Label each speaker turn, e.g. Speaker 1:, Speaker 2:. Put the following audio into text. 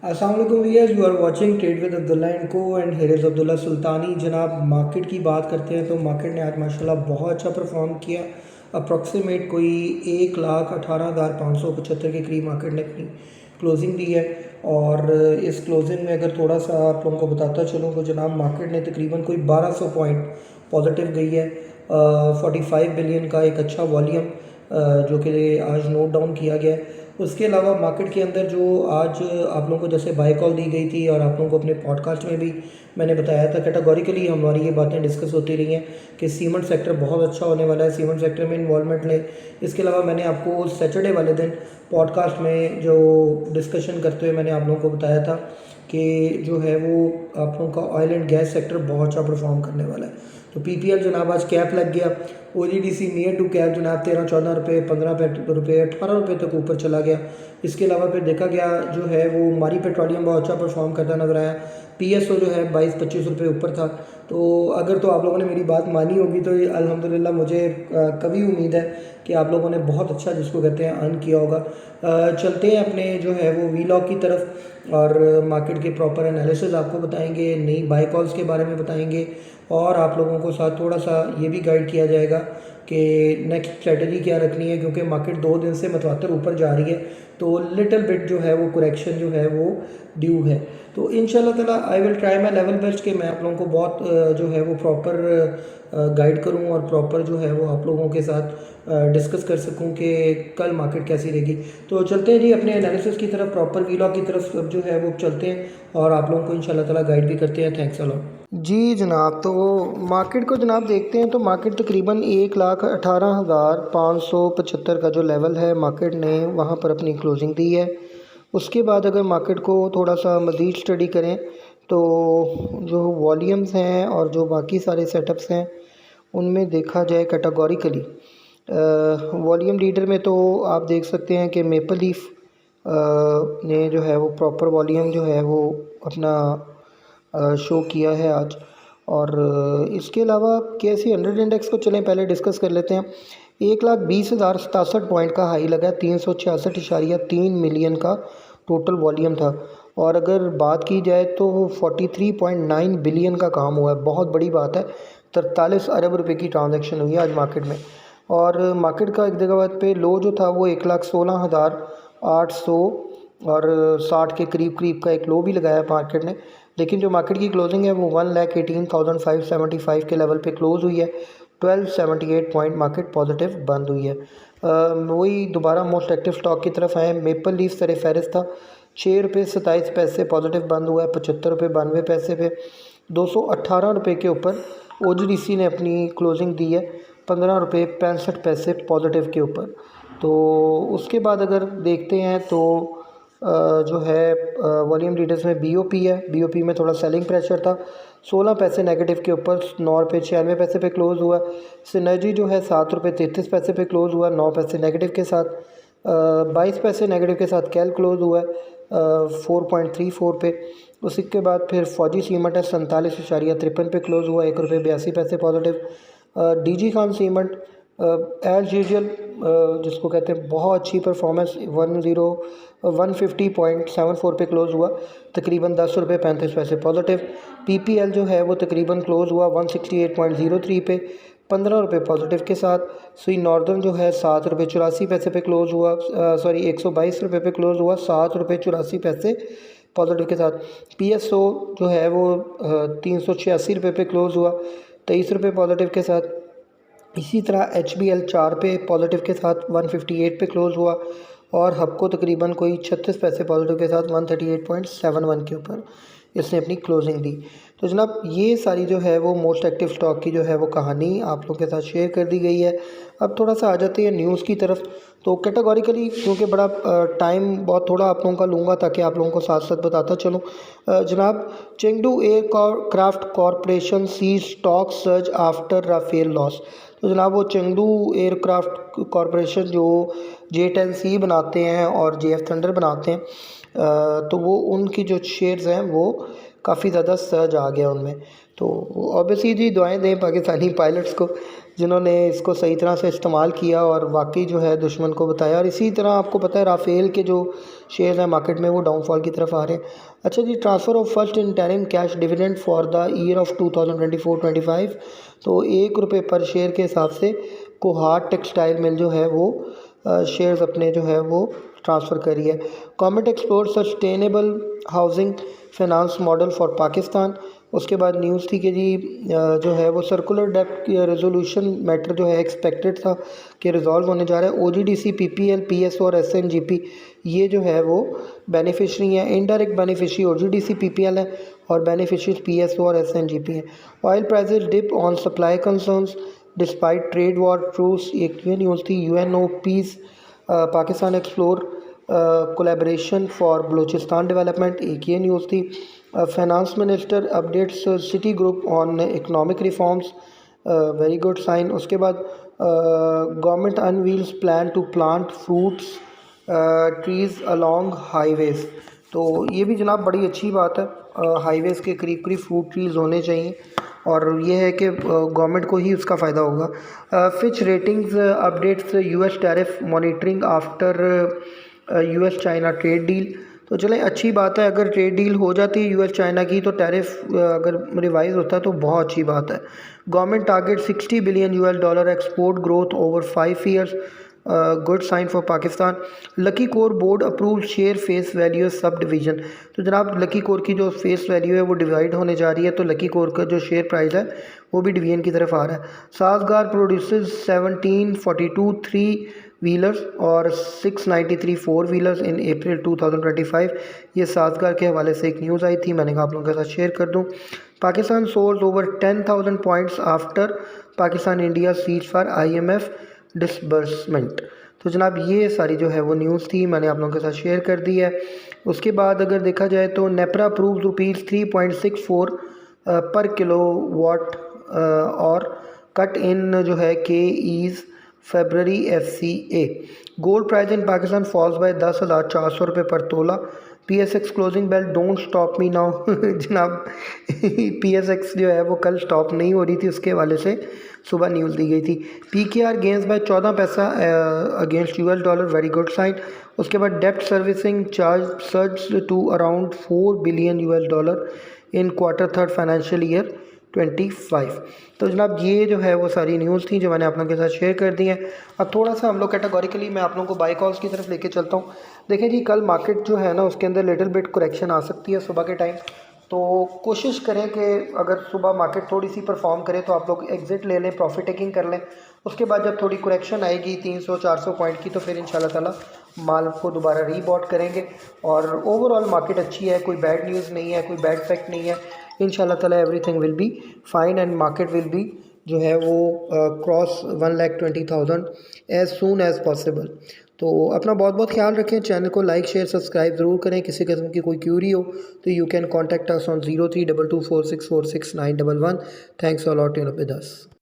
Speaker 1: अस्सलाम वालेकुम viewers, you are watching trade with Abdullah and co and here is Abdullah Sultani. जनाब market की बात करते हैं तो मार्केट ने आज माशाल्लाह बहुत अच्छा परफॉर्म किया। अप्रॉक्सीमेट कोई 1,18,575 के करीब मार्केट ने अपनी क्लोजिंग दी है। और इस क्लोजिंग में अगर थोड़ा सा आप लोगों को बताता चलूँ तो जनाब मार्केट ने तकरीबन कोई 1200 पॉइंट पॉजिटिव गई है। 45 बिलियन का एक अच्छा वॉल्यूम जो कि आज नोट डाउन किया गया है। उसके अलावा मार्केट के अंदर जो आज आप लोगों को जैसे बाय कॉल दी गई थी और आप लोगों को अपने पॉडकास्ट में भी मैंने बताया था, कैटेगोरिकली हमारी ये बातें डिस्कस होती रही हैं कि सीमेंट सेक्टर बहुत अच्छा होने वाला है, सीमेंट सेक्टर में इन्वॉल्वमेंट लें। इसके अलावा मैंने आपको सैटरडे वाले दिन पॉडकास्ट में जो डिस्कशन करते हुए मैंने आप लोगों को बताया था कि जो है वो आप लोगों का ऑयल एंड गैस सेक्टर बहुत अच्छा परफॉर्म करने वाला है। तो पीपीएल जनाब आज कैप लग गया। ओजीडीसी नियर टू कैप जनाब 13-14 रुपये, 15 रुपये, 18 रुपये तक ऊपर चला गया। इसके अलावा फिर देखा गया जो है वो मारी पेट्रोलियम बहुत अच्छा परफॉर्म करता नजर आया। पीएसओ जो है 22-25 रुपये ऊपर था। तो अगर तो आप लोगों ने मेरी बात मानी होगी तो ये अल्हम्दुलिल्लाह मुझे कभी उम्मीद है कि आप लोगों ने बहुत अच्छा जिसको कहते हैं अर्न किया होगा। चलते हैं अपने जो है वो वीलॉग की तरफ और मार्केट के प्रॉपर एनालिसिस आपको बताएंगे, नई बाय कॉल्स के बारे में बताएंगे और आप लोगों को साथ थोड़ा सा ये भी गाइड किया जाएगा कि नेक्स्ट स्ट्रेटजी क्या रखनी है, क्योंकि मार्केट 2 दिन से मतवातर ऊपर जा रही है तो लिटिल बिट जो है वो करेक्शन जो है वो ड्यू है। तो इंशाल्लाह ताला I will try my level best कि मैं आप लोगों को बहुत जो है वो प्रॉपर गाइड करूं और प्रॉपर जो है वो आप लोगों के साथ डिस्कस कर सकूं कि कल मार्केट कैसी रहेगी। तो चलते हैं जी अपने एनालिसिस की तरफ, प्रॉपर वीलॉग की तरफ जो है वो चलते हैं और आप लोगों को इंशाल्लाह ताला गाइड भी करते हैं। थैंक्स अ लॉट जी जनाब। तो मार्केट को जनाब देखते हैं तो मार्केट तकरीबन 1,18,575 का जो लेवल है मार्केट ने वहाँ पर अपनी क्लोजिंग दी है। उसके बाद अगर मार्केट को थोड़ा सा मज़ीद स्टडी करें तो जो वॉल्यूम्स हैं और जो बाकी सारे सेटअप्स हैं उनमें देखा जाए कैटेगोरिकली वॉल्यूम लीडर में तो आप देख सकते हैं कि मेपल लीफ ने जो है वो प्रॉपर वॉल्यूम जो है वो अपना शो किया है आज। और इसके अलावा के 100 इंडेक्स को चलें पहले डिस्कस कर लेते हैं। 1,20,067 पॉइंट का हाई लगा, 366.3 मिलियन का टोटल वॉल्यूम था। और अगर बात की जाए तो 43.9 बिलियन का काम हुआ है, बहुत बड़ी बात है। 43 अरब रुपए की ट्रांजैक्शन हुई है आज मार्केट में। और मार्केट का एक जगह पे लो जो था वो 1,16,800 और 60 के करीब करीब का एक लो भी लगाया मार्केट ने। लेकिन जो मार्केट की क्लोजिंग है वो 1,18,575 के लेवल पे क्लोज हुई है। 1278 पॉइंट मार्केट पॉजिटिव बंद हुई है। वही दोबारा मोस्ट एक्टिव स्टॉक की तरफ आए। मेपल लीफ सर फहरिस्त था, 6 रुपये 27 पैसे पॉजिटिव बंद हुआ है, 75 रुपये 92 पैसे पे। 218 रुपये के ऊपर ओजीडीसी ने अपनी क्लोजिंग दी है, 15 रुपये 65 पैसे पॉजिटिव के ऊपर। तो उसके बाद अगर देखते हैं तो जो है वॉल्यूम लीडर्स में बीओपी है। बीओपी में थोड़ा सेलिंग प्रेशर था, 16 पैसे नेगेटिव के ऊपर 9 रुपये 96 पैसे पे क्लोज हुआ। सिनर्जी जो है 7 रुपये 33 पैसे पे क्लोज हुआ, 9 पैसे नेगेटिव के साथ। 22 पैसे नेगेटिव के साथ कैल क्लोज हुआ है 4.34 पे। उसी के बाद फिर फौजी सीमेंट है 47.53 पे क्लोज हुआ, 1 रुपये 82 पैसे positive. DG Khan cement as usual जिसको कहते हैं बहुत अच्छी परफॉर्मेंस 150.74 पे क्लोज हुआ, तकरीबन 10 रुपये 35 पैसे पॉजिटिव। पीपीएल जो है वो तकरीबन क्लोज हुआ 168.03 पे, 15 रुपये पॉजिटिव के साथ। सुई नॉर्दर्न जो है 7 रुपये 84 पैसे पे क्लोज हुआ, सॉरी 122 रुपये पे क्लोज हुआ, 7 रुपये 84 पैसे पॉजिटिव के साथ। पीएसओ जो है वो 386 रुपये पे क्लोज हुआ, 23 रुपये पॉजिटिव के साथ। इसी तरह HBL 4 पे पॉजिटिव के साथ 158 पे क्लोज हुआ और हबको तकरीबन कोई 36 पैसे पॉजिटिव के साथ 138.71 के ऊपर इसने अपनी क्लोजिंग दी। तो जनाब ये सारी जो है वो मोस्ट एक्टिव स्टॉक की जो है वो कहानी आप लोगों के साथ शेयर कर दी गई है। अब थोड़ा सा आ जाते हैं न्यूज़ की तरफ। तो कैटेगोरिकली क्योंकि बड़ा टाइम बहुत थोड़ा आप लोगों का लूँगा ताकि आप लोगों को साथ साथ बताता चलूँ। जनाब Chengdu aircraft corporation sees stock surge after Rafale loss. तो जनाब वो चेंगडू एयरक्राफ्ट कॉरपोरेशन जो J-10C बनाते हैं और JF थंडर बनाते हैं, तो वो उनकी जो शेयर्स हैं वो काफ़ी ज़्यादा सर्ज आ गया उनमें। तो ऑब्वियसली जी दुआएं दें पाकिस्तानी पायलट्स को जिन्होंने इसको सही तरह से इस्तेमाल किया और वाकई जो है दुश्मन को बताया। और इसी तरह आपको पता है राफेल के जो शेयर्स हैं मार्केट में वो डाउनफॉल की तरफ आ रहे हैं। अच्छा जी, transfer of first interim cash dividend for the year of 2024-25, तो ₹1 पर शेयर के हिसाब से कोहाट टेक्सटाइल मिल जो है वो शेयर्स अपने जो है वो ट्रांसफ़र करी है। Government explore sustainable housing finance model for Pakistan. उसके बाद न्यूज़ थी कि जी जो है वो सर्कुलर डेब्ट रेजोल्यूशन मैटर जो है एक्सपेक्टेड था कि रिजॉल्व होने जा रहा है। ओजीडीसी, पीपीएल, पीएसओ और एसएनजीपी ये जो है वो बेनिफिशरी हैं। इनडायरेक्ट बेनिफिशरी ओजीडीसी, पीपीएल है और बेनिफिशरीज पीएसओ और एसएनजीपी हैं। Oil prices dip on supply concerns despite trade war truce, एक ये न्यूज़ थी। UNO peace Pakistan explore collaboration for Balochistan development, एक ये न्यूज़ थी। Finance minister updates Citi group on economic reforms, very good sign. उसके बाद government unveils plan to plant fruits trees along highways, तो ये भी जनाब बड़ी अच्छी बात है। हाईवेज़ के करीब करीब फ्रूट ट्रीज़ होने चाहिए और ये है कि गवर्नमेंट को ही उसका फ़ायदा होगा। Fitch ratings updates US tariff monitoring after US China trade deal, तो चलें अच्छी बात है। अगर ट्रेड डील हो जाती है यूएस चाइना की तो टैरिफ अगर रिवाइज होता है तो बहुत अच्छी बात है। Government target $60 billion export growth over 5 years, good sign for Pakistan. Lucky core board approve share face value subdivision, तो जनाब लकी कोर की जो फेस वैल्यू है वो डिवाइड होने जा रही है, तो लकी कोर का जो शेयर प्राइस है वो भी डिवीजन की तरफ आ रहा है। साजगार प्रोड्यूसेस 1742 3 व्हीलर्स और 693 4 व्हीलर्स इन अप्रैल 2025, ये साजगार के हवाले से एक न्यूज़ आई थी, मैंने कहा आप लोगों के साथ शेयर कर दूं। Pakistan sold over 10,000 points after Pakistan India ceasefire IMF disbursement, तो जनाब ये सारी जो है वो न्यूज़ थी, मैंने आप लोगों के साथ शेयर कर दी है। उसके बाद अगर देखा जाए तो नेपरा अप्रूव ₹3.64 पर किलो वाट और कट इन जो है KE's February FCA। Gold price in Pakistan falls by 10,400 रुपये पर tola. PSX closing bell don't stop me now जनाब PSX जो है वो कल स्टॉप नहीं हो रही थी, उसके हवाले से सुबह न्यूज़ दी गई थी। PKR गेंस बाय 14 पैसा अगेंस्ट $, वेरी गुड साइन। उसके बाद डेप्ट servicing charge surge to around $4 billion in quarter 3 financial year 25। तो जनाब ये जो है वो सारी न्यूज़ थी जो मैंने आप लोगों के साथ शेयर कर दी है। अब थोड़ा सा हम लोग कैटेगोरिकली मैं आप लोगों को बाय कॉल्स की तरफ लेके चलता हूँ। देखें जी, कल मार्केट जो है ना उसके अंदर लिटिल बिट करेक्शन आ सकती है सुबह के टाइम, तो कोशिश करें कि अगर सुबह मार्केट थोड़ी सी परफॉर्म करे तो आप लोग एग्ज़िट ले लें, प्रॉफिट टेकिंग कर लें। उसके बाद जब थोड़ी करेक्शन आएगी 300-400 पॉइंट की तो फिर इंशाल्लाह ताला माल को दोबारा रीबॉट करेंगे। और ओवरऑल मार्केट अच्छी है, कोई बैड न्यूज़ नहीं है, कोई बैड फैक्ट नहीं है। इंशाल्लाह ताला everything will be fine and market will be जो है वो cross 1,20,000 as soon as possible. तो अपना बहुत बहुत ख्याल रखें, चैनल को लाइक शेयर सब्सक्राइब ज़रूर करें। किसी किस्म की कोई क्यूरी हो तो you can contact us on 032224646911। Thanks a lot, with us.